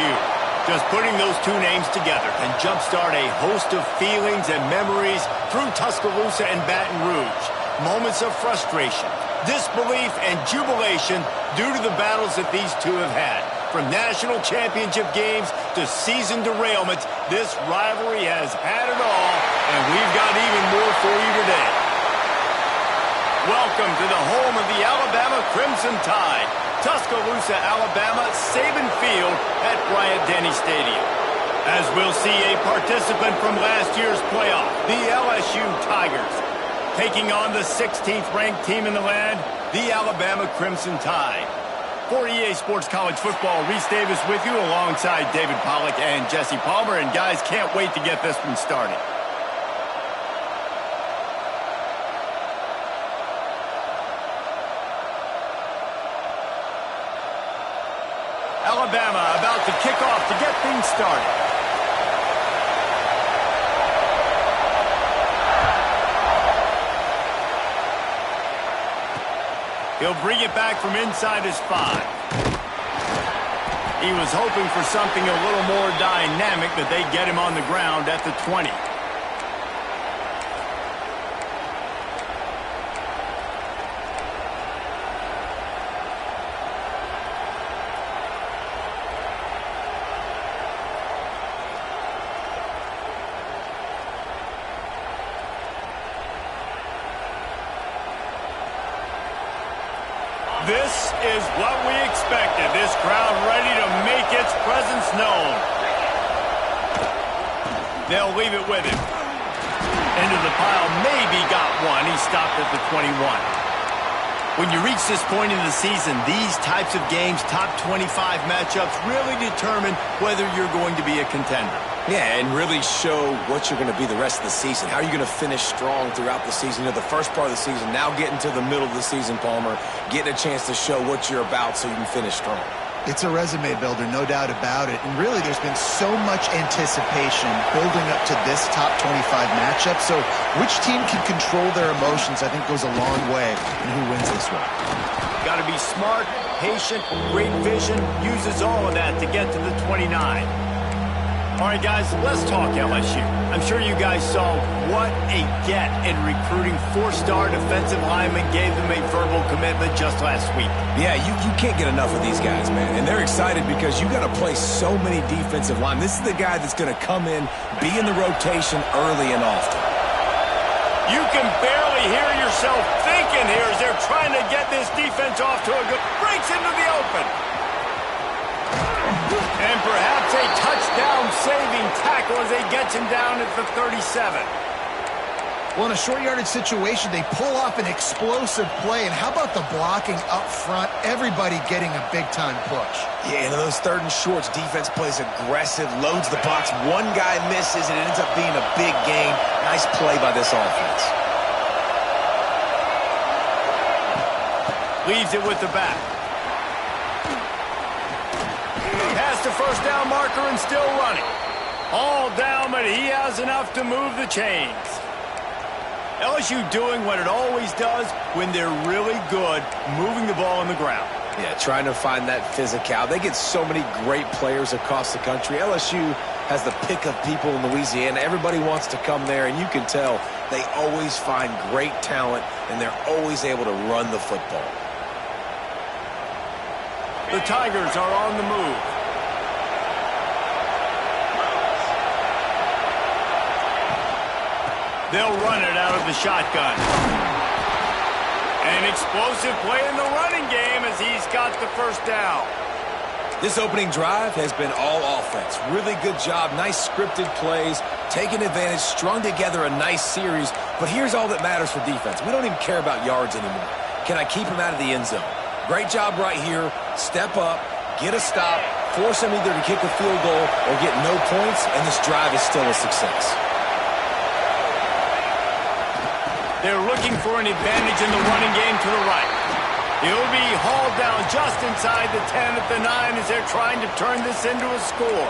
LSU. Just putting those two names together can jumpstart a host of feelings and memories through Tuscaloosa and Baton Rouge. Moments of frustration, disbelief, and jubilation due to the battles that these two have had. From national championship games to season derailments, this rivalry has had it all, and we've got even more for you today. Welcome to the home of the Alabama Crimson Tide. Tuscaloosa, Alabama, Saban Field at Bryant-Denny Stadium. As we'll see a participant from last year's playoff, the LSU Tigers, taking on the 16th ranked team in the land, the Alabama Crimson Tide. For EA Sports College Football, Reese Davis with you alongside David Pollack and Jesse Palmer. And guys, can't wait to get this one started. Alabama about to kick off to get things started. He'll bring it back from inside his 5. He was hoping for something a little more dynamic, but they get him on the ground at the 20. This is what we expected. This crowd ready to make its presence known. They'll leave it with him. Into the pile, maybe got one. He stopped at the 21. When you reach this point in the season, these types of games, top 25 matchups, really determine whether you're going to be a contender. Yeah, and really show what you're going to be the rest of the season. How are you going to finish strong throughout the season? You know, the first part of the season, now getting to the middle of the season, Palmer, getting a chance to show what you're about so you can finish strong. It's a resume builder, no doubt about it. And really, there's been so much anticipation building up to this top 25 matchup. So which team can control their emotions, I think, goes a long way in who wins this one. Got to be smart, patient, great vision, uses all of that to get to the 29. All right, guys, let's talk LSU. I'm sure you guys saw what a get in recruiting. 4-star defensive linemen gave them a verbal commitment just last week. Yeah, you can't get enough of these guys, man. And they're excited because you got to play so many defensive linemen. This is the guy that's going to come in, be in the rotation early and often. You can barely hear yourself thinking here as they're trying to get this defense off to a good... breaks into the open. And perhaps a touchdown-saving tackle as they get him down at the 37. Well, in a short yardage situation, they pull off an explosive play. And how about the blocking up front? Everybody getting a big-time push. Yeah, and those 3rd and shorts, defense plays aggressive, loads the box. One guy misses, and it ends up being a big gain. Nice play by this offense. Leaves it with the back. Past the first down marker and still running. All down, but he has enough to move the chains. LSU doing what it always does when they're really good, moving the ball on the ground. Yeah, trying to find that physical. They get so many great players across the country. LSU has the pick of people in Louisiana. Everybody wants to come there, and you can tell they always find great talent, and they're always able to run the football. The Tigers are on the move. They'll run it out of the shotgun. An explosive play in the running game as he's got the first down. This opening drive has been all offense. Really good job. Nice scripted plays. Taking advantage. Strung together a nice series. But here's all that matters for defense. We don't even care about yards anymore. Can I keep him out of the end zone? Great job right here. Step up. Get a stop. Force him either to kick a field goal or get no points. And this drive is still a success. They're looking for an advantage in the running game to the right. He'll be hauled down just inside the 10 at the 9 as they're trying to turn this into a score.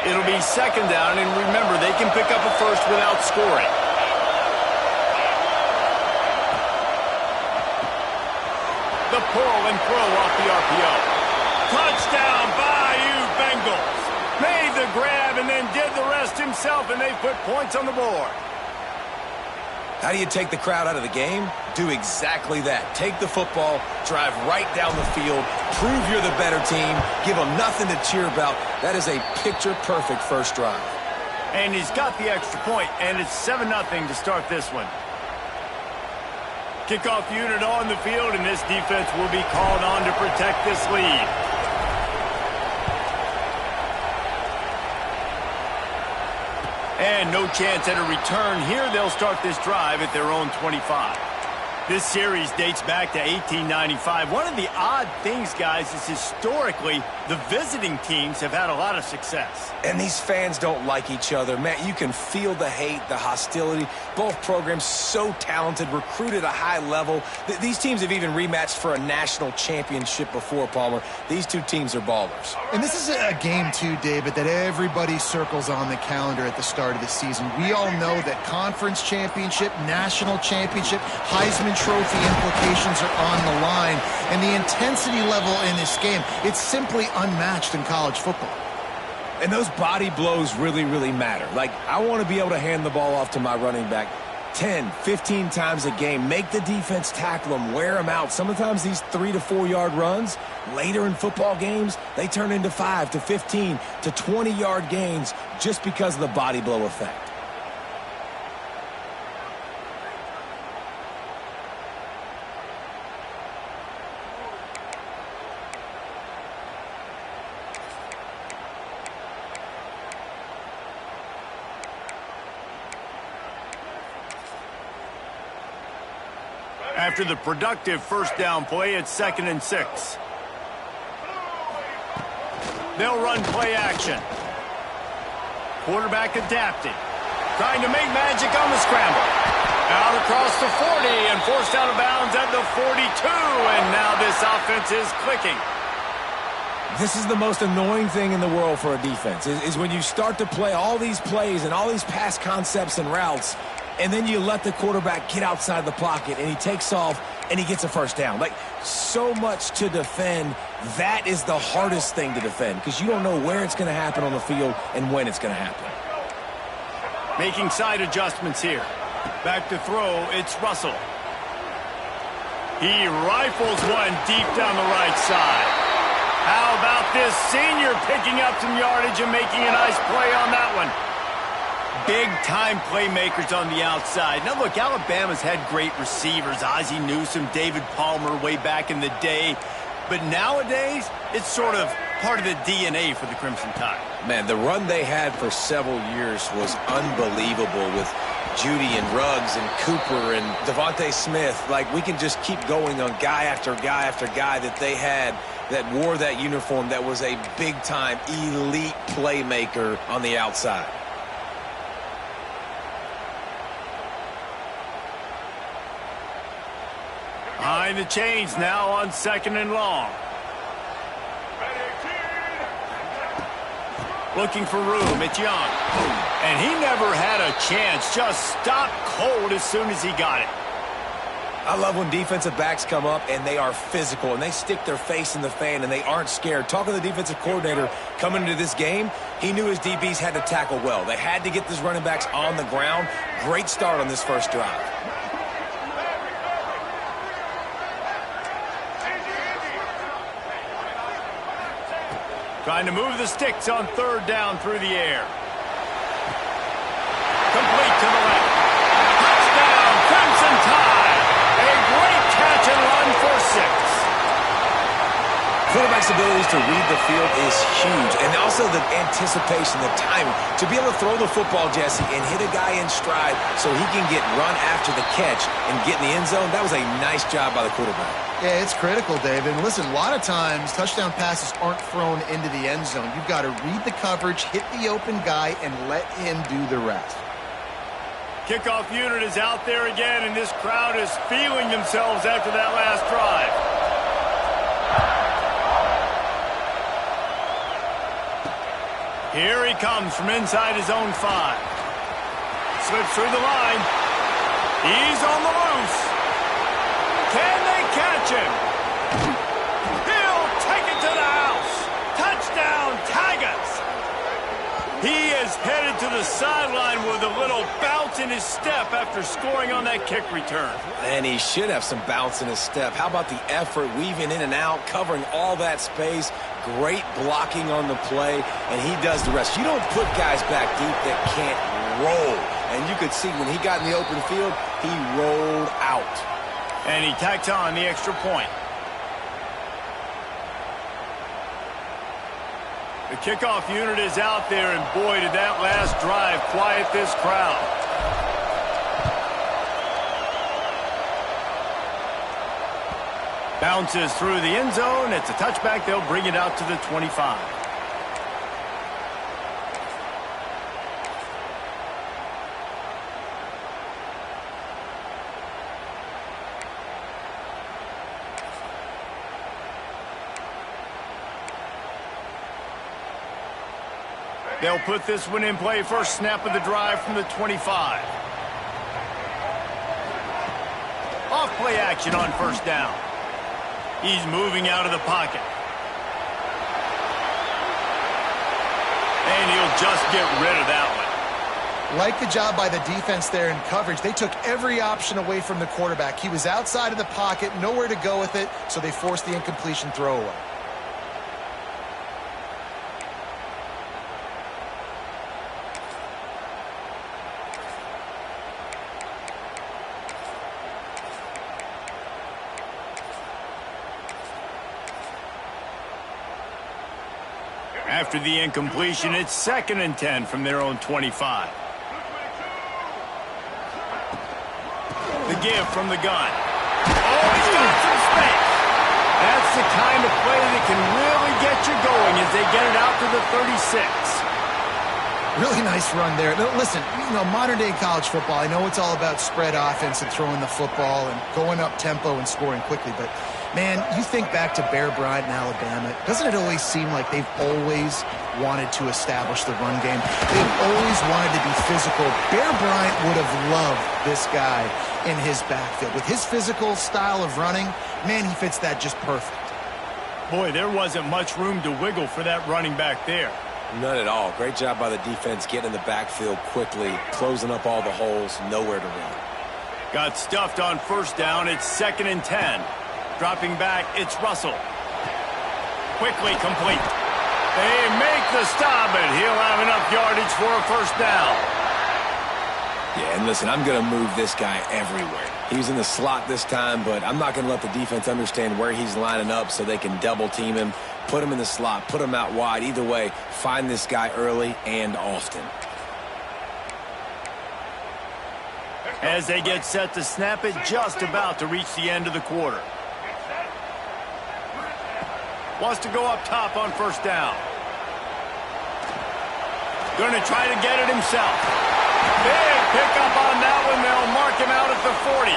It'll be 2nd down, and remember, they can pick up a first without scoring. pull and throw off the RPO. Touchdown, Bayou Bengals. Made the grab and then did the rest himself, and they put points on the board. How do you take the crowd out of the game? Do exactly that. Take the football, drive right down the field, prove you're the better team, give them nothing to cheer about. That is a picture-perfect first drive. And he's got the extra point, and it's 7-0 to start this one. Kickoff unit on the field, and this defense will be called on to protect this lead. And no chance at a return here. They'll start this drive at their own 25. This series dates back to 1895. One of the odd things, guys, is historically the visiting teams have had a lot of success. And these fans don't like each other. Man, you can feel the hate, the hostility. Both programs so talented, recruited at a high level. These teams have even rematched for a national championship before, Palmer. These two teams are ballers. And this is a game, too, David, that everybody circles on the calendar at the start of the season. We all know that conference championship, national championship, Heisman Trophy implications are on the line. And the intensity level in this game, it's simply unmatched in college football. And those body blows really, really matter. Like, I want to be able to hand the ball off to my running back 10, 15 times a game. Make the defense tackle them, wear them out. Sometimes these 3 to 4 yard runs, later in football games, they turn into 5 to 15 to 20 yard gains just because of the body blow effect. After the productive first down play, it's 2nd and 6. They'll run play action. Quarterback adapted. Trying to make magic on the scramble. Out across the 40 and forced out of bounds at the 42. And now this offense is clicking. This is the most annoying thing in the world for a defense, is when you start to play all these plays and all these pass concepts and routes, and then you let the quarterback get outside the pocket, and he takes off, and he gets a first down. Like, so much to defend. That is the hardest thing to defend because you don't know where it's going to happen on the field and when it's going to happen. Making side adjustments here. Back to throw, it's Russell. He rifles one deep down the right side. How about this senior picking up some yardage and making a nice play on that one? Big-time playmakers on the outside. Now, look, Alabama's had great receivers. Ozzie Newsome, David Palmer way back in the day. But nowadays, it's sort of part of the DNA for the Crimson Tide. Man, the run they had for several years was unbelievable with Judy and Ruggs and Cooper and Devontae Smith. Like, we can just keep going on guy after guy after guy that they had that wore that uniform that was a big-time elite playmaker on the outside. Behind the chains now on 2nd and long. Looking for room, it's Young. And he never had a chance, just stopped cold as soon as he got it. I love when defensive backs come up and they are physical and they stick their face in the fan and they aren't scared. Talking to the defensive coordinator coming into this game, he knew his DBs had to tackle well. They had to get these running backs on the ground. Great start on this first drive. Trying to move the sticks on 3rd down through the air. Complete to the left. Touchdown, Crimson Tide. A great catch and run for 6. Quarterback's abilities to read the field is huge. And also the anticipation, the timing. To be able to throw the football, Jesse, and hit a guy in stride so he can get run after the catch and get in the end zone, that was a nice job by the quarterback. Yeah, it's critical, David. And listen, a lot of times touchdown passes aren't thrown into the end zone. You've got to read the coverage, hit the open guy, and let him do the rest. Kickoff unit is out there again, and this crowd is feeling themselves after that last drive. Here he comes from inside his own 5. Slips through the line. He's on the loose. Can they catch him? He'll take it to the house. Touchdown, Tigers. He is headed to the sideline with a little bounce in his step after scoring on that kick return. And he should have some bounce in his step. How about the effort, weaving in and out, covering all that space, great blocking on the play, and he does the rest. You don't put guys back deep that can't roll. And you could see when he got in the open field, he rolled out. And he tacks on the extra point. The kickoff unit is out there, and boy, did that last drive quiet this crowd. Bounces through the end zone. It's a touchback. They'll bring it out to the 25. They'll put this one in play. First snap of the drive from the 25. Off play action on first down. He's moving out of the pocket. And he'll just get rid of that one. Like the job by the defense there in coverage. They took every option away from the quarterback. He was outside of the pocket, nowhere to go with it, so they forced the incompletion throwaway. After the incompletion, it's 2nd and 10 from their own 25. The give from the gun. Oh, he's got some space. That's the kind of play that can really get you going as they get it out to the 36. Really nice run there. Now, listen, modern-day college football, I know it's all about spread offense and throwing the football and going up tempo and scoring quickly, but, man, you think back to Bear Bryant in Alabama, doesn't it always seem like they've always wanted to establish the run game? They've always wanted to be physical. Bear Bryant would have loved this guy in his backfield. With his physical style of running, man, he fits that just perfect. Boy, there wasn't much room to wiggle for that running back there. None at all. Great job by the defense getting in the backfield quickly, closing up all the holes, nowhere to run. Got stuffed on first down. It's 2nd and 10. Dropping back, it's Russell. Quickly complete. They make the stop, and he'll have enough yardage for a first down. Yeah, and listen, I'm going to move this guy everywhere. He was in the slot this time, but I'm not going to let the defense understand where he's lining up so they can double team him, put him in the slot, put him out wide. Either way, find this guy early and often. As they get set to snap it, just about to reach the end of the quarter. Wants to go up top on first down. Going to try to get it himself. Big pickup on that one. They'll mark him out at the 40.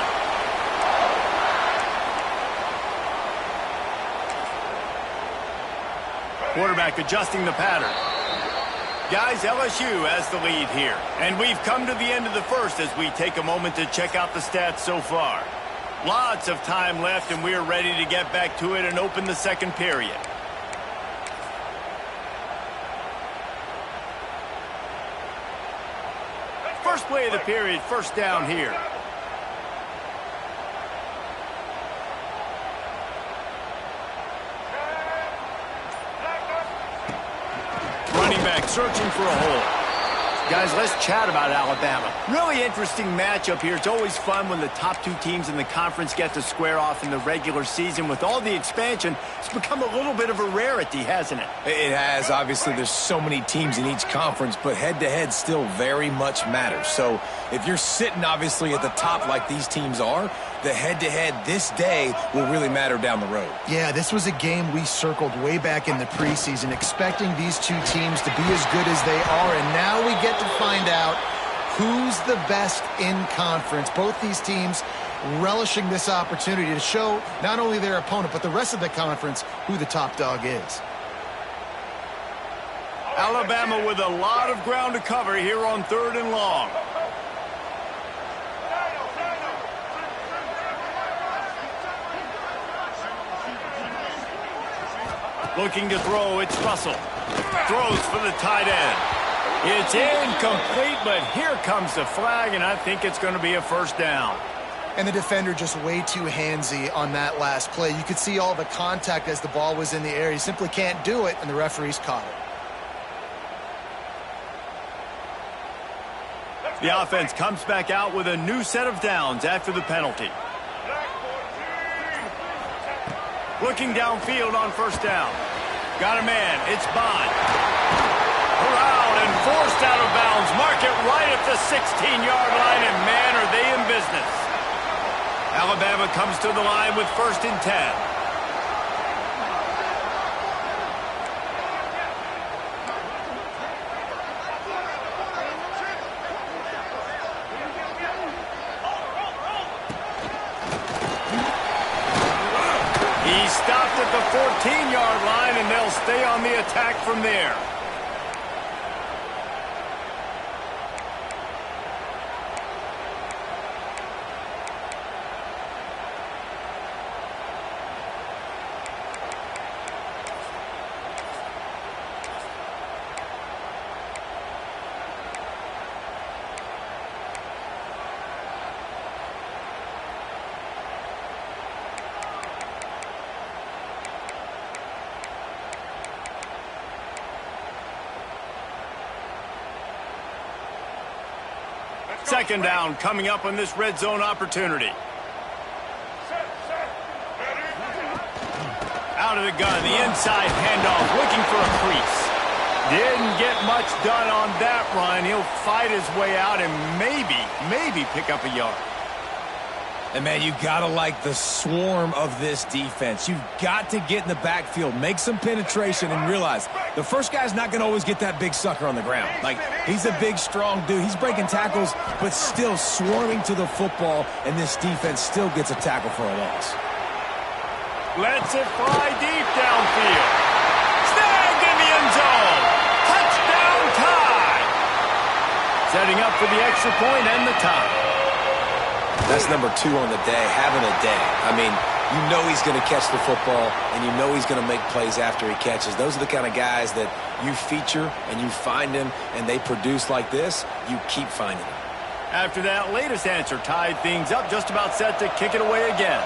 Quarterback adjusting the pattern. Guys, LSU has the lead here. And we've come to the end of the first as we take a moment to check out the stats so far. Lots of time left, and we're ready to get back to it and open the second period. First play of the period, first down here. Running back searching for a hole. Guys, let's chat about Alabama. Really interesting matchup here. It's always fun when the top two teams in the conference get to square off in the regular season. With all the expansion, it's become a little bit of a rarity, hasn't it? It has. Obviously, there's so many teams in each conference, but head-to-head still very much matters. So if you're sitting, obviously, at the top like these teams are, the head-to-head this day will really matter down the road. Yeah, this was a game we circled way back in the preseason, expecting these two teams to be as good as they are, and now we get to find out who's the best in conference. Both these teams relishing this opportunity to show not only their opponent, but the rest of the conference who the top dog is. Alabama with a lot of ground to cover here on 3rd and long. Looking to throw, it's Russell. Throws for the tight end. It's incomplete, but here comes the flag, and I think it's going to be a first down. And the defender just way too handsy on that last play. You could see all the contact as the ball was in the air. He simply can't do it, and the referee's caught it. The offense comes back out with a new set of downs after the penalty. Looking downfield on first down. Got a man. It's Bond. Around and forced out of bounds. Mark it right at the 16-yard line, and man, are they in business. Alabama comes to the line with 1st and 10. He stopped at the 14-yard line, and they'll stay on the attack from there. Second down coming up on this red zone opportunity. Out of the gun, the inside handoff, looking for a crease. Didn't get much done on that run. He'll fight his way out and maybe pick up a yard. And, man, you got to like the swarm of this defense. You've got to get in the backfield, make some penetration, and realize the first guy's not going to always get that big sucker on the ground. Like, he's a big, strong dude. He's breaking tackles, but still swarming to the football, and this defense still gets a tackle for a loss. Lets it fly deep downfield. Snagged in the end zone. Touchdown tie. Setting up for the extra point and the tie. That's number 2 on the day, having a day. I mean, you know he's going to catch the football, and you know he's going to make plays after he catches. Those are the kind of guys that you feature and you find them, and they produce like this, you keep finding them. After that latest answer tied things up, just about set to kick it away again.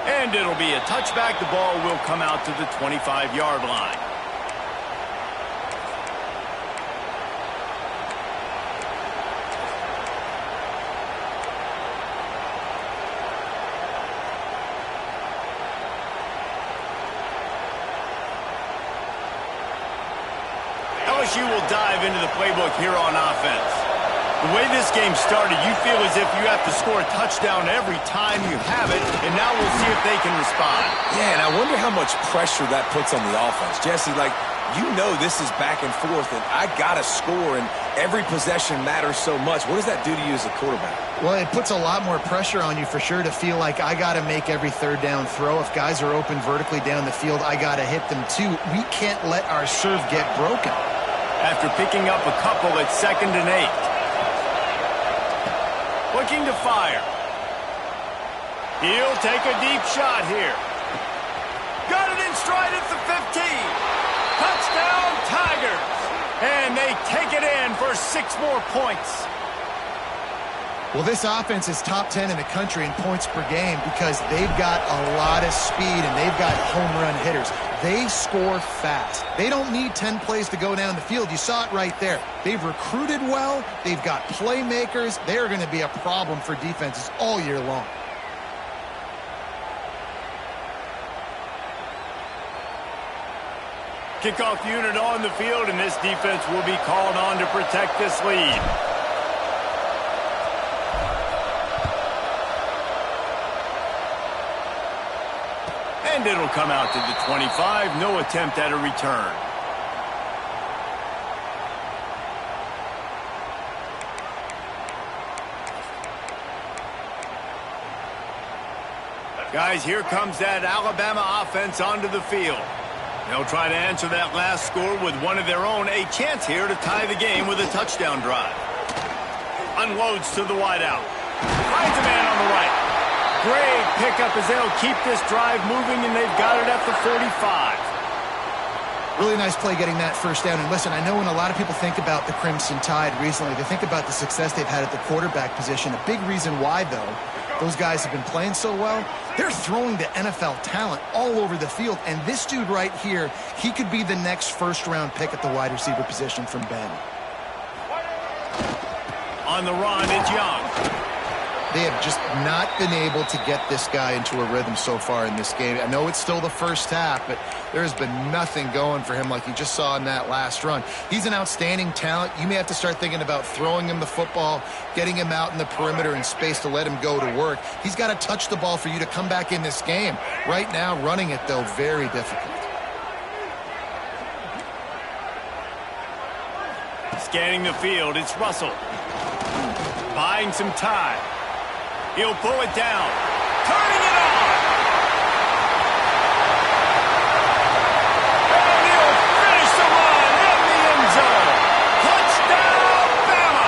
And it'll be a touchback. The ball will come out to the 25-yard line. LSU will dive into the playbook here on offense. The way this game started, you feel as if you have to score a touchdown every time you have it, and now we'll see if they can respond. Yeah, and I wonder how much pressure that puts on the offense. Jesse, like, you know this is back and forth, and I got to score, and every possession matters so much. What does that do to you as a quarterback? Well, it puts a lot more pressure on you for sure to feel like I got to make every third down throw. If guys are open vertically down the field, I got to hit them too. We can't let our serve get broken. After picking up a couple, it's 2nd and 8. Looking to fire. He'll take a deep shot here. Got it in stride at the 15. Touchdown, Tigers. And they take it in for 6 more points. Well, this offense is top 10 in the country in points per game because they've got a lot of speed and they've got home run hitters. They score fast. They don't need 10 plays to go down the field. You saw it right there. They've recruited well. They've got playmakers. They are going to be a problem for defenses all year long. Kickoff unit on the field, and this defense will be called on to protect this lead. And it'll come out to the 25. No attempt at a return. Guys, here comes that Alabama offense onto the field. They'll try to answer that last score with one of their own. A chance here to tie the game with a touchdown drive. Unloads to the wideout. Finds a man on the right. Great pickup as they'll keep this drive moving, and they've got it at the 45. Really nice play getting that first down. And listen, I know when a lot of people think about the Crimson Tide recently, they think about the success they've had at the quarterback position. A big reason why, though, those guys have been playing so well, they're throwing the NFL talent all over the field. And this dude right here, he could be the next first-round pick at the wide receiver position from Ben. On the run, it's Young. They have just not been able to get this guy into a rhythm so far in this game. I know it's still the first half, but there has been nothing going for him like you just saw in that last run. He's an outstanding talent. You may have to start thinking about throwing him the football, getting him out in the perimeter in space to let him go to work. He's got to touch the ball for you to come back in this game. Right now, running it, though, very difficult. Scanning the field, it's Russell. Buying some time. He'll pull it down. Turning it on. And he'll finish the run in the end zone. Touchdown, Bama!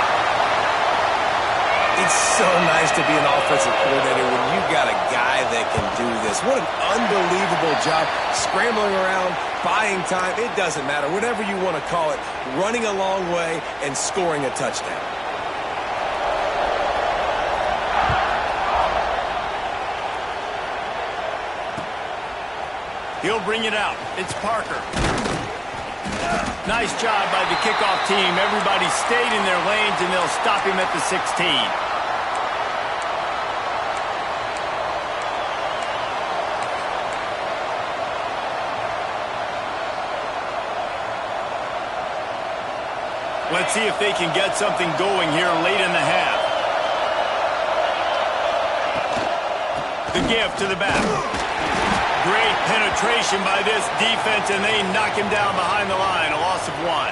It's so nice to be an offensive coordinator when you got a guy that can do this. What an unbelievable job. Scrambling around, buying time, it doesn't matter. Whatever you want to call it, running a long way and scoring a touchdown. He'll bring it out. It's Parker. Nice job by the kickoff team. Everybody stayed in their lanes, and they'll stop him at the 16. Let's see if they can get something going here late in the half. The give to the back. Great penetration by this defense, and they knock him down behind the line. A loss of 1.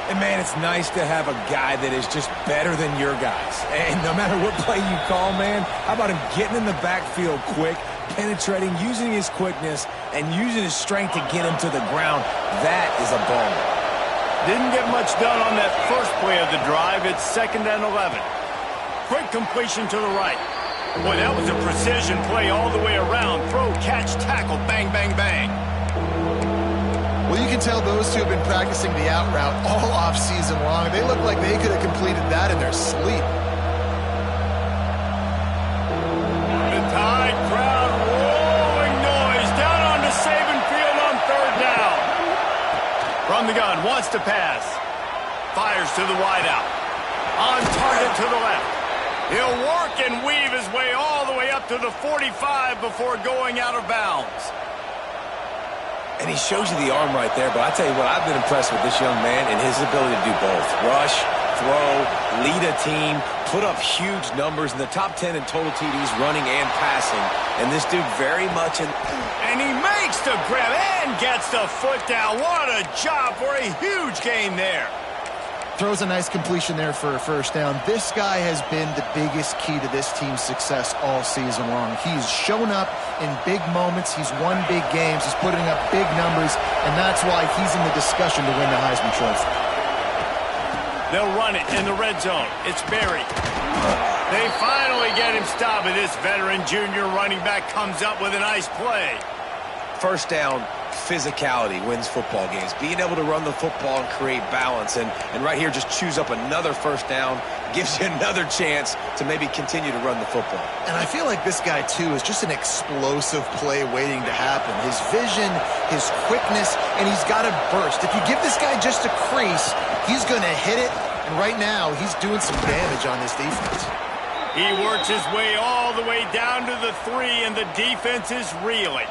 And, man, it's nice to have a guy that is just better than your guys. And no matter what play you call, man, how about him getting in the backfield quick, penetrating, using his quickness, and using his strength to get him to the ground? That is a baller. Didn't get much done on that first play of the drive. It's 2nd and 11. Quick completion to the right. Boy, that was a precision play all the way around. Throw, catch, tackle, bang, bang, bang. Well, you can tell those two have been practicing the out route all off season long. They look like they could have completed that in their sleep. The Tide crowd rolling noise down onto Saban Field on 3rd down. From the gun, wants to pass. Fires to the wideout. On target to the left. He'll work and weave his way all the way up to the 45 before going out of bounds. And he shows you the arm right there, but I tell you what, I've been impressed with this young man and his ability to do both. Rush, throw, lead a team, put up huge numbers in the top 10 in total TDs running and passing. And this dude very much in... And he makes the grab and gets the foot down. What a job for a huge gain there. Throws a nice completion there for a first down. This guy has been the biggest key to this team's success all season long. He's shown up in big moments. He's won big games. He's putting up big numbers, and that's why he's in the discussion to win the Heisman Trophy. They'll run it in the red zone. It's Berry. They finally get him stopped, and this veteran junior running back comes up with a nice play. First down, physicality wins football games. Being able to run the football and create balance. And right here, just choose up another first down. Gives you another chance to maybe continue to run the football. And I feel like this guy, too, is just an explosive play waiting to happen. His vision, his quickness, and he's got a burst. If you give this guy just a crease, he's going to hit it. And right now, he's doing some damage on this defense. He works his way all the way down to the 3, and the defense is reeling.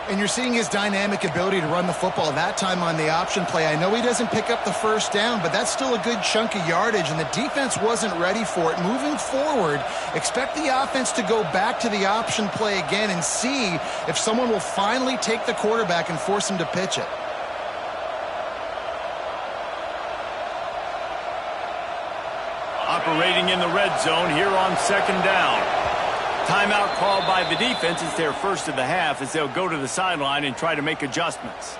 And you're seeing his dynamic ability to run the football, that time on the option play. I know he doesn't pick up the first down, but that's still a good chunk of yardage, and the defense wasn't ready for it. Moving forward, expect the offense to go back to the option play again and see if someone will finally take the quarterback and force him to pitch it. Operating in the red zone here on 2nd down. timeout called by the defense. It's their first of the half as they'll go to the sideline and try to make adjustments.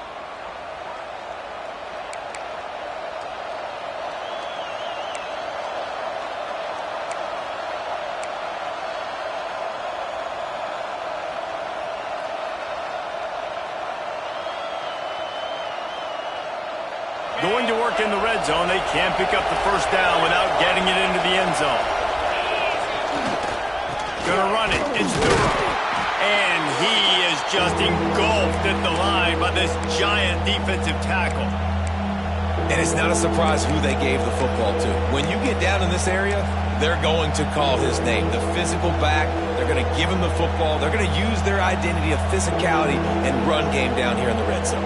Going to work in the red zone. They can't pick up the first down without getting it into the end zone. Gonna run it. It's Durham. And he is just engulfed at the line by this giant defensive tackle. And it's not a surprise who they gave the football to. When you get down in this area, they're going to call his name. The physical back, they're going to give him the football. They're going to use their identity of physicality and run game down here in the red zone.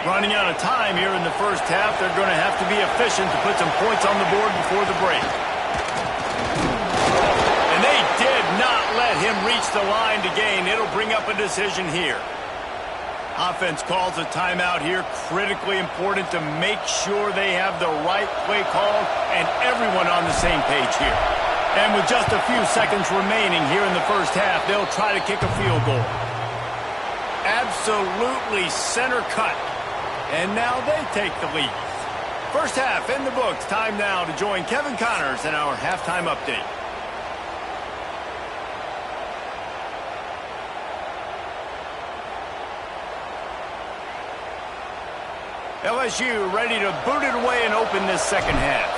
Running out of time here in the first half. They're going to have to be efficient to put some points on the board before the break. And they did not let him reach the line to gain. It'll bring up a decision here. Offense calls a timeout here. Critically important to make sure they have the right play called and everyone on the same page here. And with just a few seconds remaining here in the first half, they'll try to kick a field goal. Absolutely center cut. And now they take the lead. First half in the books. Time now to join Kevin Connors in our halftime update. LSU ready to boot it away and open this second half.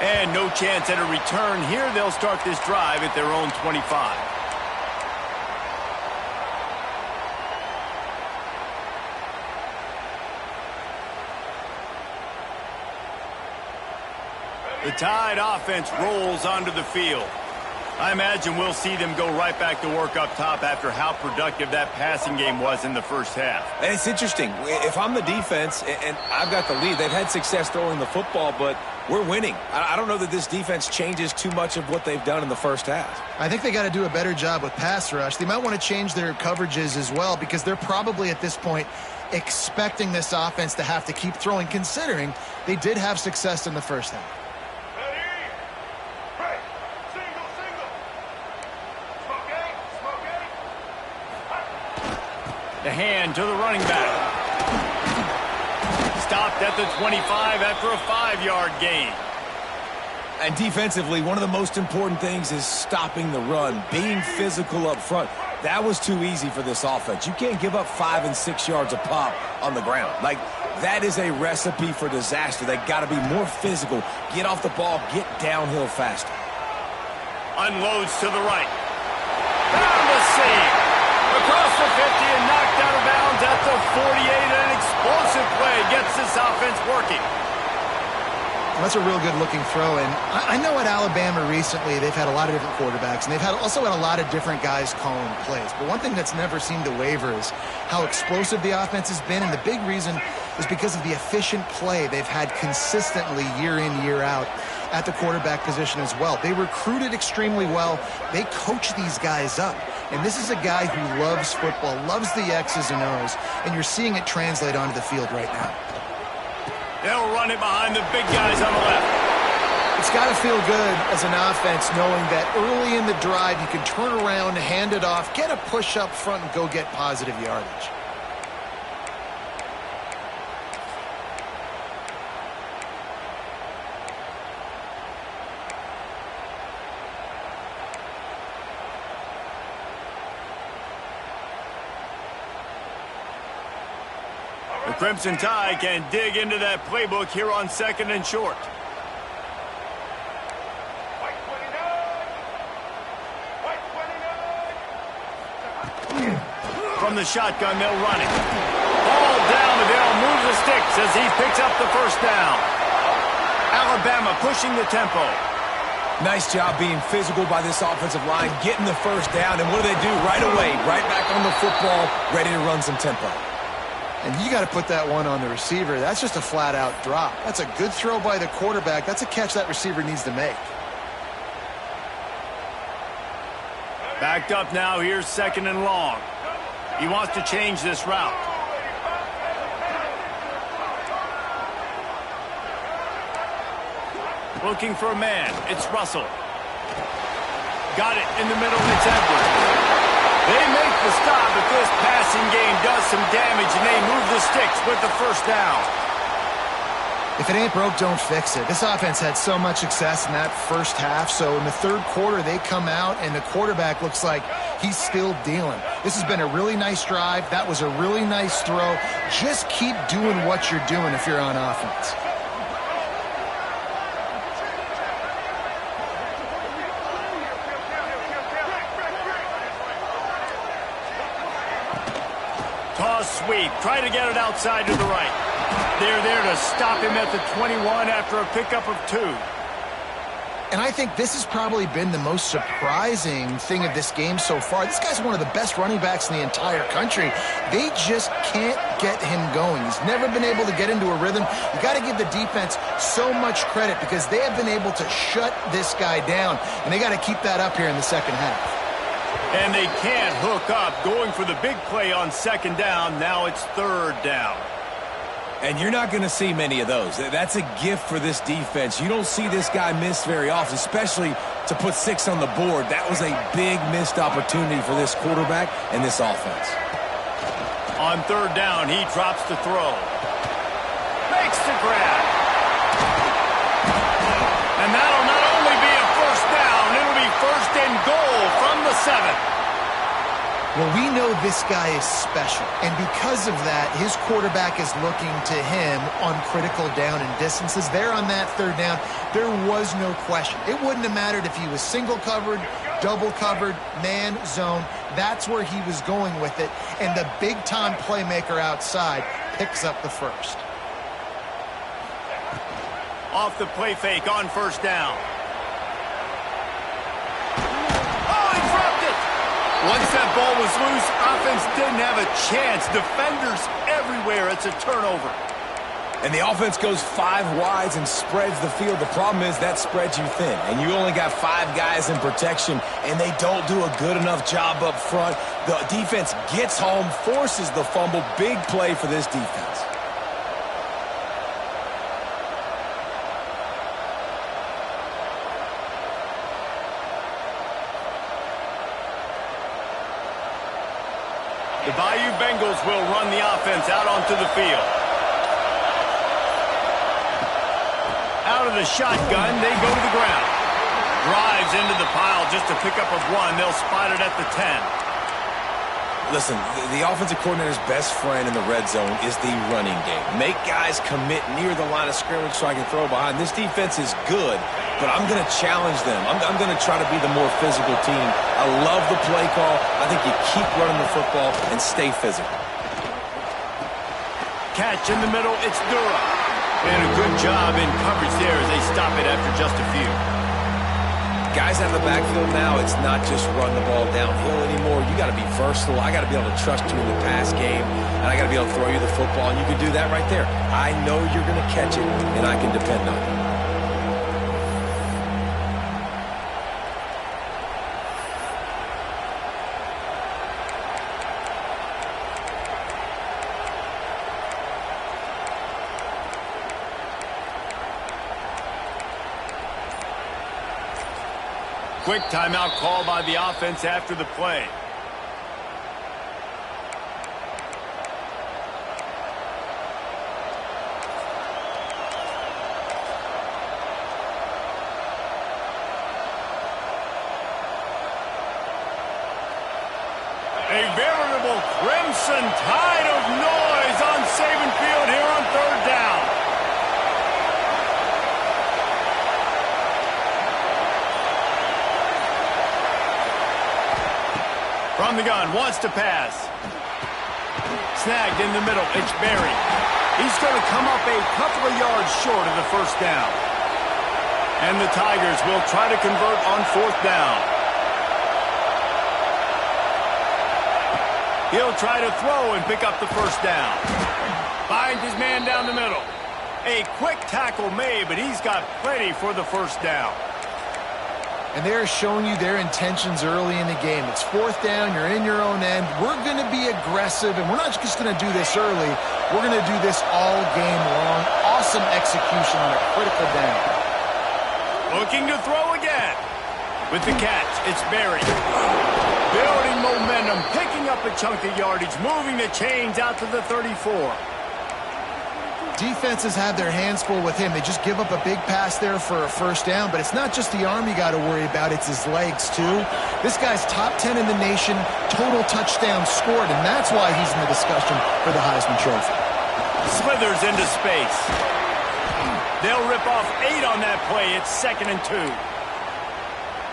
And no chance at a return here. They'll start this drive at their own 25. The Tide offense rolls onto the field. I imagine we'll see them go right back to work up top after how productive that passing game was in the first half. And it's interesting. If I'm the defense and I've got the lead, they've had success throwing the football, but we're winning. I don't know that this defense changes too much of what they've done in the first half. I think they got to do a better job with pass rush. They might want to change their coverages as well because they're probably at this point expecting this offense to have to keep throwing, considering they did have success in the first half. The hand to the running back. Stopped at the 25 after a 5-yard gain. And defensively, one of the most important things is stopping the run, being physical up front. That was too easy for this offense. You can't give up 5 and 6 yards a pop on the ground. Like, that is a recipe for disaster. They got to be more physical, get off the ball, get downhill faster. Unloads to the right. Found the seam. Across the 50 and knocked out of bounds at the 48. An explosive play gets this offense working. That's a real good-looking throw. And I know at Alabama recently they've had a lot of different quarterbacks, and they've also had a lot of different guys calling plays. But one thing that's never seemed to waver is how explosive the offense has been, and the big reason is because of the efficient play they've had consistently year in, year out at the quarterback position as well. They recruited extremely well. They coach these guys up. And this is a guy who loves football, loves the X's and O's, and you're seeing it translate onto the field right now. They'll run it behind the big guys on the left. It's got to feel good as an offense knowing that early in the drive you can turn around, hand it off, get a push up front, and go get positive yardage. The Crimson Tide can dig into that playbook here on 2nd and short. From the shotgun, they'll run it. Ball down, and they'll move the sticks as he picks up the first down. Alabama pushing the tempo. Nice job being physical by this offensive line, getting the first down, and what do? Right away, right back on the football, ready to run some tempo. And you got to put that one on the receiver. That's just a flat-out drop. That's a good throw by the quarterback. That's a catch that receiver needs to make. Backed up now. Here's 2nd and long. He wants to change this route. Looking for a man. It's Russell. Got it in the middle. It's Edwards. They make the stop, but this passing game does some damage, and they move the sticks with the first down. If it ain't broke, don't fix it. This offense had so much success in that first half, so in the third quarter, they come out, and the quarterback looks like he's still dealing. This has been a really nice drive. That was a really nice throw. Just keep doing what you're doing if you're on offense. Toss sweep. Try to get it outside to the right. They're there to stop him at the 21 after a pickup of 2. And I think this has probably been the most surprising thing of this game so far. This guy's one of the best running backs in the entire country. They just can't get him going. He's never been able to get into a rhythm. You got to give the defense so much credit because they have been able to shut this guy down, and they got to keep that up here in the second half. And they can't hook up, going for the big play on second down. Now it's third down. And you're not going to see many of those. That's a gift for this defense. You don't see this guy miss very often, especially to put 6 on the board. That was a big missed opportunity for this quarterback and this offense. On third down, he drops the throw. Makes the grab. And that'll not only be a first down, it'll be first and goal from the 7. Well, we know this guy is special, and because of that, his quarterback is looking to him on critical down and distances. There on that third down, there was no question. It wouldn't have mattered if he was single covered, double covered, man, zone. That's where he was going with it, and the big-time playmaker outside picks up the first. Off the play fake on first down. Once that ball was loose, offense didn't have a chance. Defenders everywhere. It's a turnover. And the offense goes 5 wides and spreads the field. The problem is that spreads you thin, and you only got 5 guys in protection, and they don't do a good enough job up front. The defense gets home, forces the fumble. Big play for this defense. The Bayou Bengals will run the offense out onto the field. Out of the shotgun, they go to the ground. Drives into the pile just to pick up of 1. They'll spot it at the 10. Listen, the offensive coordinator's best friend in the red zone is the running game. Make guys commit near the line of scrimmage so I can throw behind. This defense is good, but I'm going to challenge them. I'm going to try to be the more physical team. I love the play call. I think you keep running the football and stay physical. Catch in the middle, it's Dura. And a good job in coverage there as they stop it after just a few. Guys out of the backfield now, it's not just run the ball downhill anymore. You got to be versatile. I got to be able to trust you in the pass game, and I got to be able to throw you the football, and you can do that right there. I know you're going to catch it, and I can depend on it. Quick timeout call by the offense after the play. A veritable crimson tide of noise on Saban Field here on third down. From the gun, wants to pass. Snagged in the middle, it's Berry. He's going to come up a couple of yards short of the first down. And the Tigers will try to convert on fourth down. He'll try to throw and pick up the first down. Finds his man down the middle. A quick tackle made, but he's got plenty for the first down. And they're showing you their intentions early in the game. It's fourth down. You're in your own end. We're going to be aggressive, and we're not just going to do this early. We're going to do this all game long. Awesome execution on a critical down. Looking to throw again. With the catch, it's Berry. Building momentum, picking up a chunk of yardage, moving the chains out to the 34. Defenses have their hands full with him. They just give up a big pass there for a first down, but it's not just the arm you got to worry about, it's his legs too. This guy's top 10 in the nation, total touchdowns scored, and that's why he's in the discussion for the Heisman Trophy. Slithers into space. They'll rip off 8 on that play. It's 2nd and 2.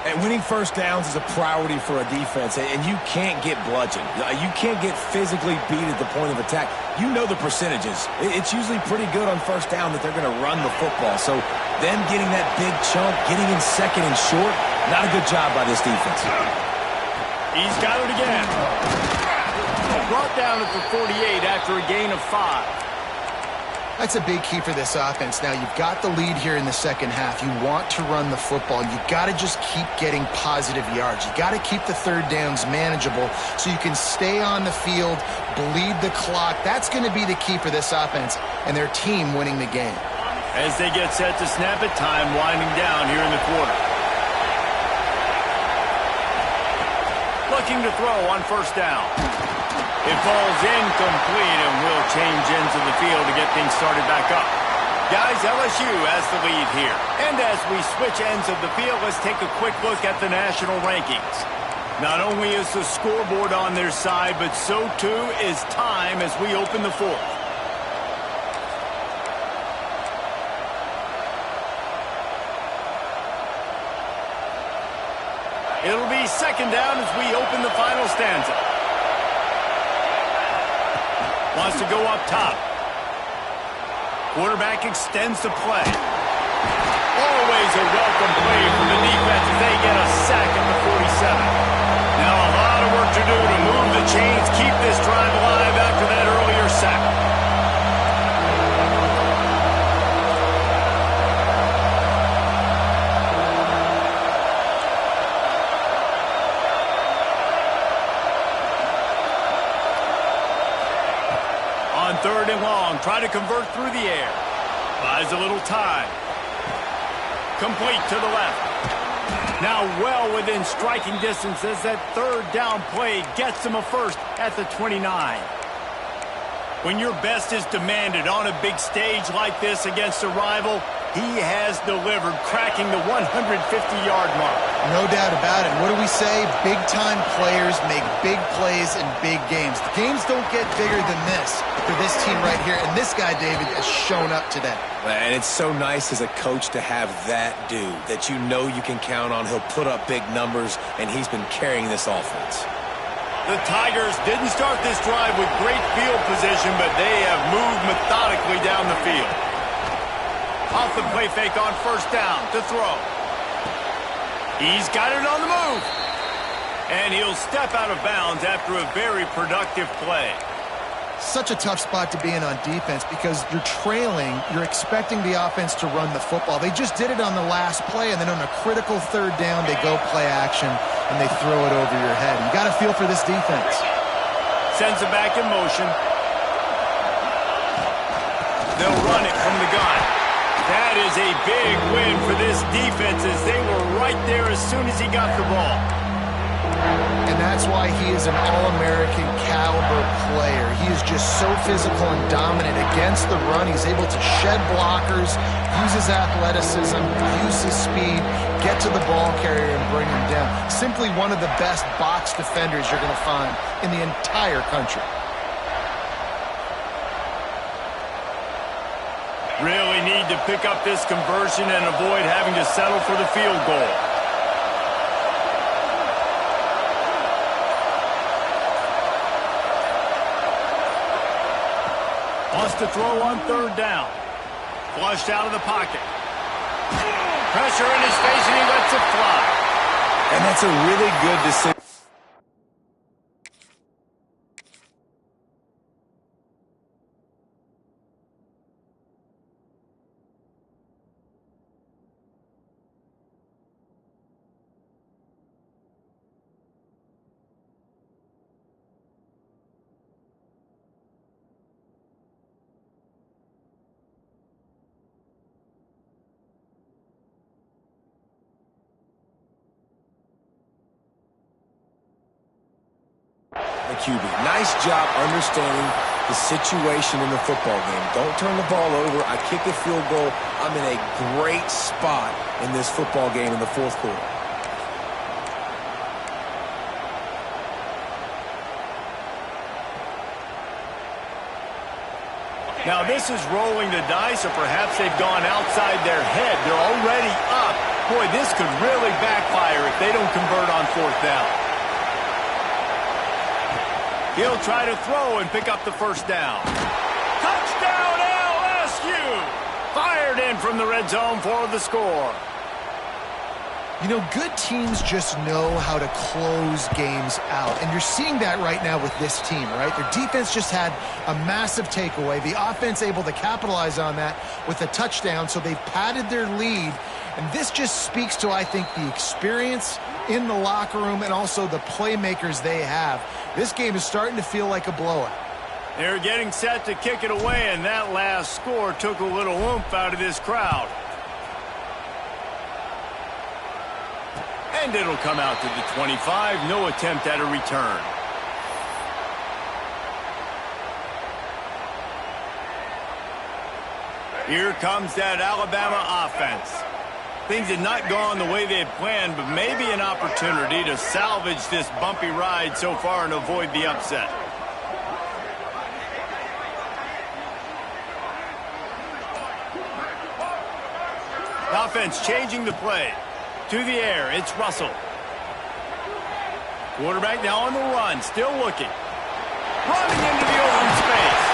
And winning first downs is a priority for a defense, and you can't get bludgeoned. You can't get physically beat at the point of attack. You know the percentages. It's usually pretty good on first down that they're going to run the football. So them getting that big chunk, getting in 2nd and short, not a good job by this defense. He's got it again. Brought down at the 48 after a gain of 5. That's a big key for this offense. Now, you've got the lead here in the second half. You want to run the football. You got to just keep getting positive yards. You got to keep the third downs manageable so you can stay on the field, bleed the clock. That's going to be the key for this offense and their team winning the game. As they get set to snap it, time winding down here in the quarter. Looking to throw on first down. It falls incomplete and will change ends of the field to get things started back up. Guys, LSU has the lead here. And as we switch ends of the field, let's take a quick look at the national rankings. Not only is the scoreboard on their side, but so too is time as we open the fourth. It'll be 2nd down as we open the final stanza. Wants to go up top. Quarterback extends the play. Always a welcome play from the defense as they get a sack at the 47. Now a lot of work to do to move the chains, keep this drive alive after that earlier sack. On 3rd and long, try to convert through the air. Buys a little time. Complete to the left. Now well within striking distance as that 3rd down play gets him a first at the 29. When your best is demanded on a big stage like this against a rival, he has delivered, cracking the 150-yard mark. No doubt about it. What do we say? Big-time players make big plays in big games. The games don't get bigger than this for this team right here, and this guy, David, has shown up today. And it's so nice as a coach to have that dude that you know you can count on. He'll put up big numbers, and he's been carrying this offense. The Tigers didn't start this drive with great field position, but they have moved methodically down the field. Off the play fake on first down to throw. He's got it on the move. And he'll step out of bounds after a very productive play. Such a tough spot to be in on defense because you're trailing, you're expecting the offense to run the football. They just did it on the last play, and then on a critical 3rd down, they go play action, and they throw it over your head. You got to feel for this defense. Sends it back in motion. They'll run it from the gun. That is a big win for this defense as they were right there as soon as he got the ball. And that's why he is an All-American caliber player. He is just so physical and dominant against the run. He's able to shed blockers, use his athleticism, use his speed, get to the ball carrier and bring him down. Simply one of the best box defenders you're going to find in the entire country. Really need to pick up this conversion and avoid having to settle for the field goal. Wants to throw on 3rd down. Flushed out of the pocket. Pressure in his face and he lets it fly. And that's a really good decision. the QB. Nice job understanding the situation in the football game. Don't turn the ball over. I kick a field goal. I'm in a great spot in this football game in the fourth quarter. Now this is rolling the dice, or perhaps they've gone outside their head. They're already up. Boy, this could really backfire if they don't convert on fourth down. He'll try to throw and pick up the first down. Touchdown LSU! Fired in from the red zone for the score. You know, good teams just know how to close games out. And you're seeing that right now with this team, right? Their defense just had a massive takeaway. The offense able to capitalize on that with a touchdown, so they've padded their lead. And this just speaks to, I think, the experience in the locker room and also the playmakers they have. This game is starting to feel like a blowout. They're getting set to kick it away, and that last score took a little oomph out of this crowd. And it'll come out to the 25. No attempt at a return. Here comes that Alabama offense. Things had not gone the way they had planned, but maybe an opportunity to salvage this bumpy ride so far and avoid the upset. Offense changing the play. To the air, it's Russell. Quarterback now on the run, still looking. Running into the open space.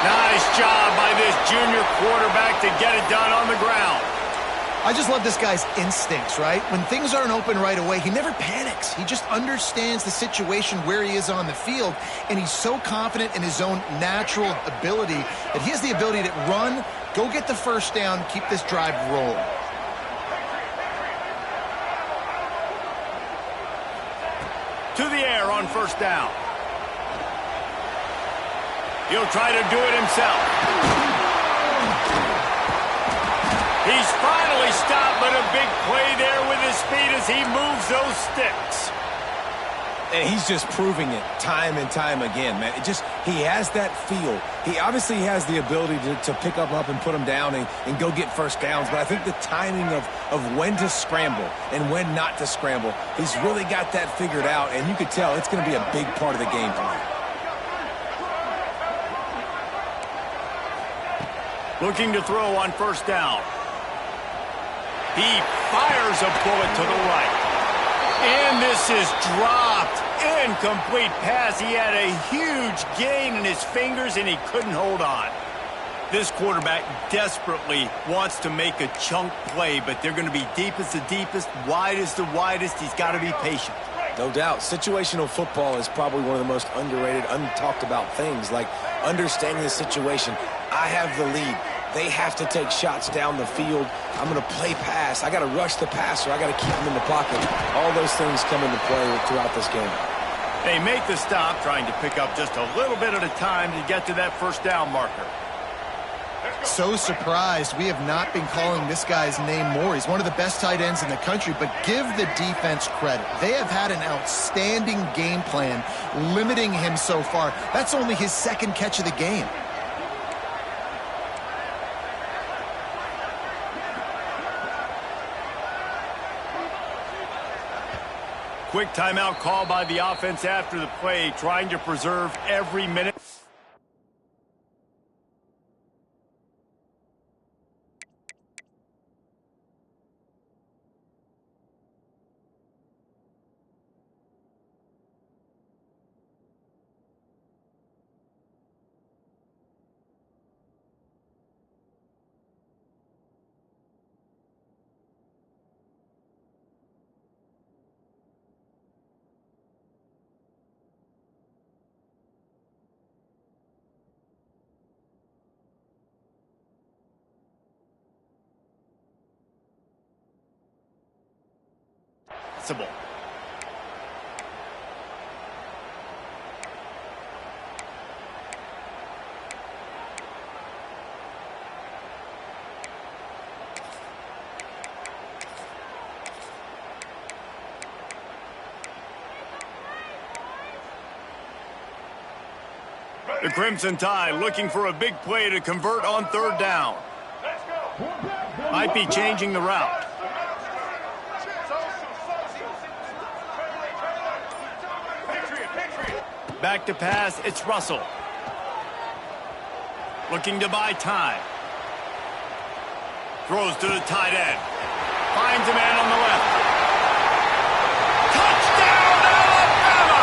Nice job by this junior quarterback to get it done on the ground. I just love this guy's instincts, right? When things aren't open right away, he never panics. He just understands the situation where he is on the field, and he's so confident in his own natural ability that he has the ability to run, go get the first down, keep this drive rolling. To the air on first down. He'll try to do it himself. He's finally stopped, but a big play there with his speed as he moves those sticks. And he's just proving it time and time again, man. He has that feel. He obviously has the ability to pick up and put him down and go get first downs, but I think the timing of when to scramble and when not to scramble, he's really got that figured out, and you could tell it's going to be a big part of the game plan. Looking to throw on first down. He fires a bullet to the right. And this is dropped. Incomplete pass. He had a huge gain in his fingers, and he couldn't hold on. This quarterback desperately wants to make a chunk play, but they're going to be deep as the deepest, wide as the widest. He's got to be patient. No doubt. Situational football is probably one of the most underrated, untalked about things, like understanding the situation. I have the lead. They have to take shots down the field. I'm going to play pass. I got to rush the passer. I got to keep him in the pocket. All those things come into play throughout this game. They make the stop, trying to pick up just a little bit at a time to get to that first down marker. So surprised we have not been calling this guy's name more. He's one of the best tight ends in the country, but give the defense credit. They have had an outstanding game plan limiting him so far. That's only his second catch of the game. Quick timeout call by the offense after the play, trying to preserve every minute. Possible. The Crimson Tide looking for a big play to convert on third down. Might be changing the route. Back to pass, it's Russell. Looking to buy time. Throws to the tight end. Finds a man on the left. Touchdown, Alabama!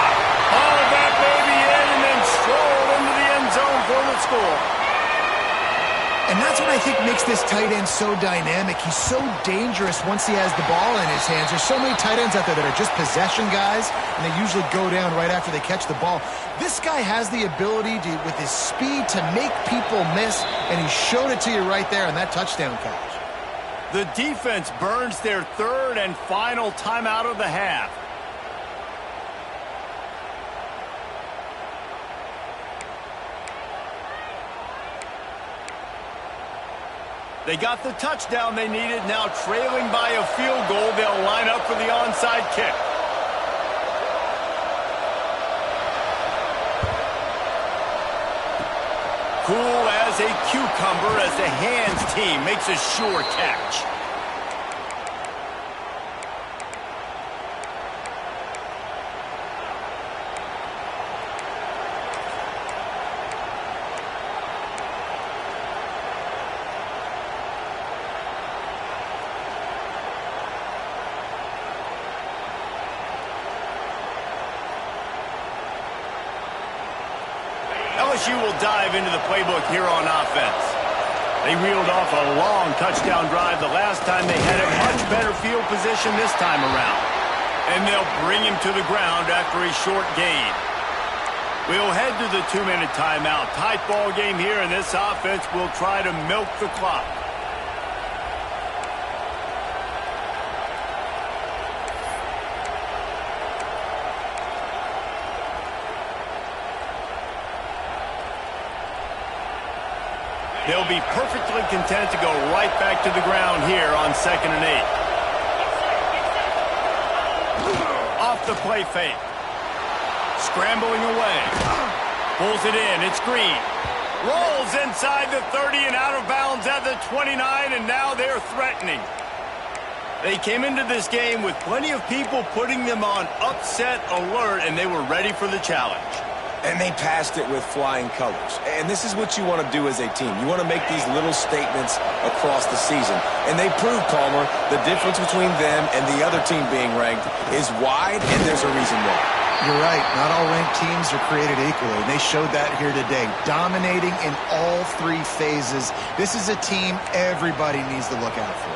Hauled that baby in and then strolled into the end zone for the score. And that's what I think makes this tight end so dynamic. He's so dangerous once he has the ball in his hands. There's so many tight ends out there that are just possession guys, and they usually go down right after they catch the ball. This guy has the ability to, with his speed, to make people miss, and he showed it to you right there on that touchdown catch. The defense burns their third and final timeout of the half. They got the touchdown they needed. Now trailing by a field goal, they'll line up for the onside kick. Cool as a cucumber as the hands team makes a sure catch. LSU will dive into the playbook here on offense. They reeled off a long touchdown drive the last time. They had a much better field position this time around. And they'll bring him to the ground after a short gain. We'll head to the 2-minute timeout. Tight ball game here, and this offense will try to milk the clock. They'll be perfectly content to go right back to the ground here on 2nd and 8. Off the play fake. Scrambling away. Pulls it in. It's Green. Rolls inside the 30 and out of bounds at the 29, and now they're threatening. They came into this game with plenty of people putting them on upset alert, and they were ready for the challenge. And they passed it with flying colors. And this is what you want to do as a team. You want to make these little statements across the season. And they proved, Palmer, the difference between them and the other team being ranked is wide, and there's a reason why. You're right. Not all ranked teams are created equally. And they showed that here today. Dominating in all three phases. This is a team everybody needs to look out for.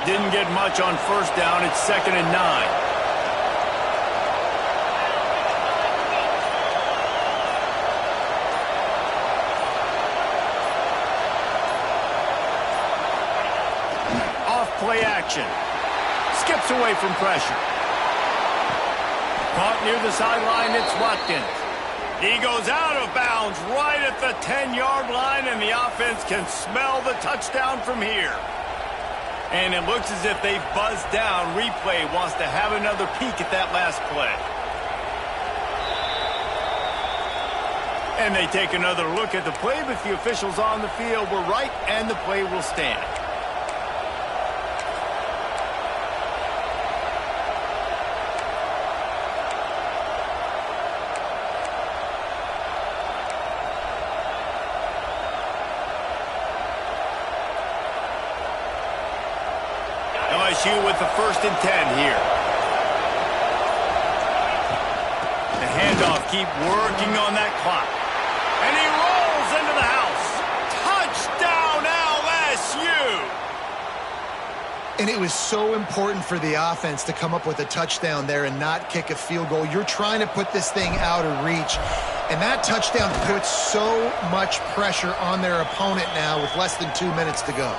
Didn't get much on first down. It's 2nd and 9. Off play action. Skips away from pressure. Caught near the sideline. It's Watkins. He goes out of bounds right at the 10-yard line, and the offense can smell the touchdown from here. And it looks as if they've buzzed down. Replay wants to have another peek at that last play. And they take another look at the play, but the officials on the field were right, and the play will stand. LSU with the 1st and 10 here. The handoff, keep working on that clock. And he rolls into the house. Touchdown, LSU! And it was so important for the offense to come up with a touchdown there and not kick a field goal. You're trying to put this thing out of reach. And that touchdown puts so much pressure on their opponent now with less than 2 minutes to go.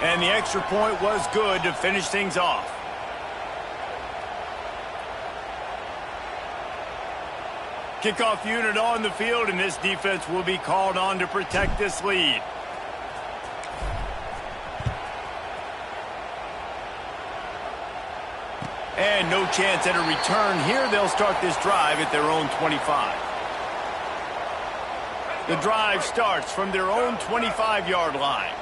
And the extra point was good to finish things off. Kickoff unit on the field, and this defense will be called on to protect this lead. And no chance at a return here. They'll start this drive at their own 25. The drive starts from their own 25-yard line.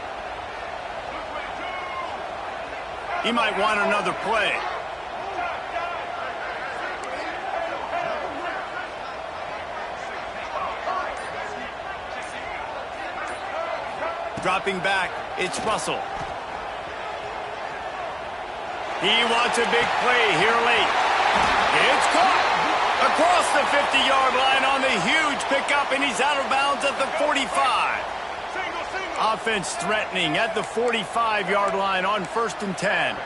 He might want another play. Dropping back, it's Russell. He wants a big play here late. It's caught across the 50-yard line on the huge pickup, and he's out of bounds at the 45. Offense threatening at the 45-yard line on 1st and 10.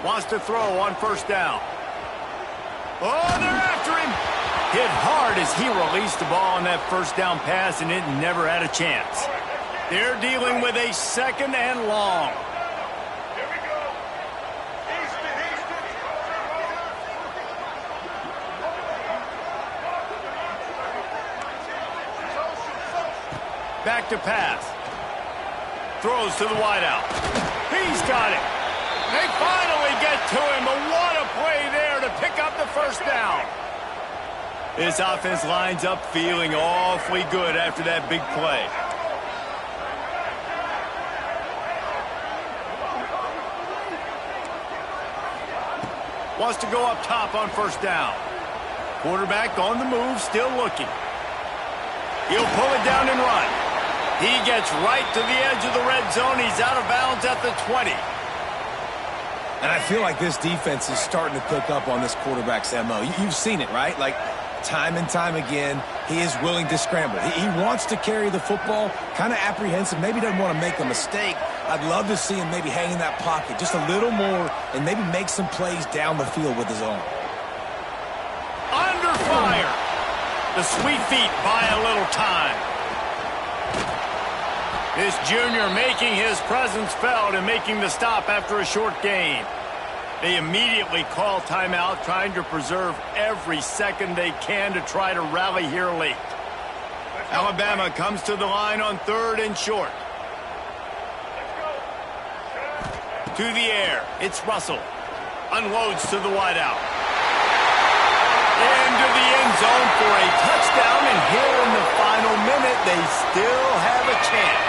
Wants to throw on 1st down. Oh, they're after him. Hit hard as he released the ball on that 1st down pass, and it never had a chance. They're dealing with a 2nd and long. Back to pass. Throws to the wideout. He's got it. They finally get to him, but what a play there to pick up the 1st down. This offense lines up feeling awfully good after that big play. Wants to go up top on 1st down. Quarterback on the move, still looking. He'll pull it down and run. He gets right to the edge of the red zone. He's out of bounds at the 20. And I feel like this defense is starting to pick up on this quarterback's MO. You've seen it, right? Like, time and time again, he is willing to scramble. He wants to carry the football, kind of apprehensive, maybe doesn't want to make a mistake. I'd love to see him maybe hang in that pocket just a little more and maybe make some plays down the field with his arm. Under fire. The sweet feet buy a little time. This junior making his presence felt and making the stop after a short gain. They immediately call timeout, trying to preserve every second they can to try to rally here late. Alabama comes to the line on 3rd and short. To the air, it's Russell. Unloads to the wideout. Into the end zone for a touchdown, and here in the final minute, they still have a chance.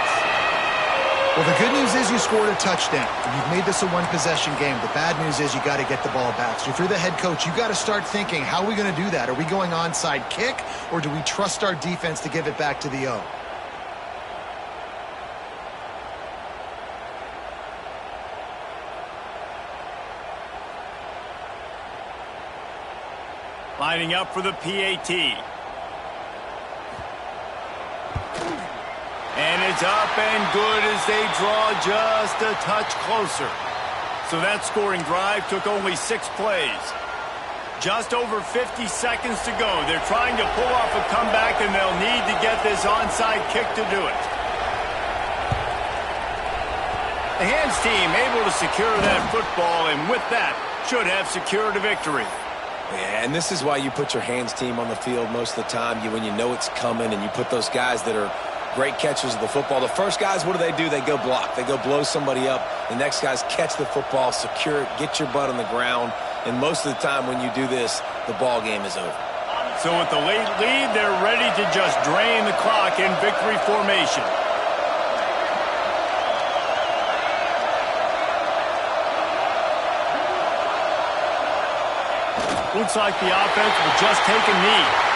Well, the good news is you scored a touchdown, and you've made this a one-possession game. The bad news is you got to get the ball back. So if you're the head coach, you got to start thinking, how are we going to do that? Are we going onside kick, or do we trust our defense to give it back to the O? Lining up for the PAT. And it's up and good as they draw just a touch closer. So that scoring drive took only 6 plays. Just over 50 seconds to go. They're trying to pull off a comeback, and they'll need to get this onside kick to do it. The hands team able to secure that football, and with that, should have secured a victory. Yeah, and this is why you put your hands team on the field most of the time. When you know it's coming, and you put those guys that are great catchers of the football. The first guys, what do? They go block. They go blow somebody up. The next guys catch the football, secure it, get your butt on the ground. And most of the time when you do this, the ball game is over. So with the late lead, they're ready to just drain the clock in victory formation. Looks like the offense will just take a knee.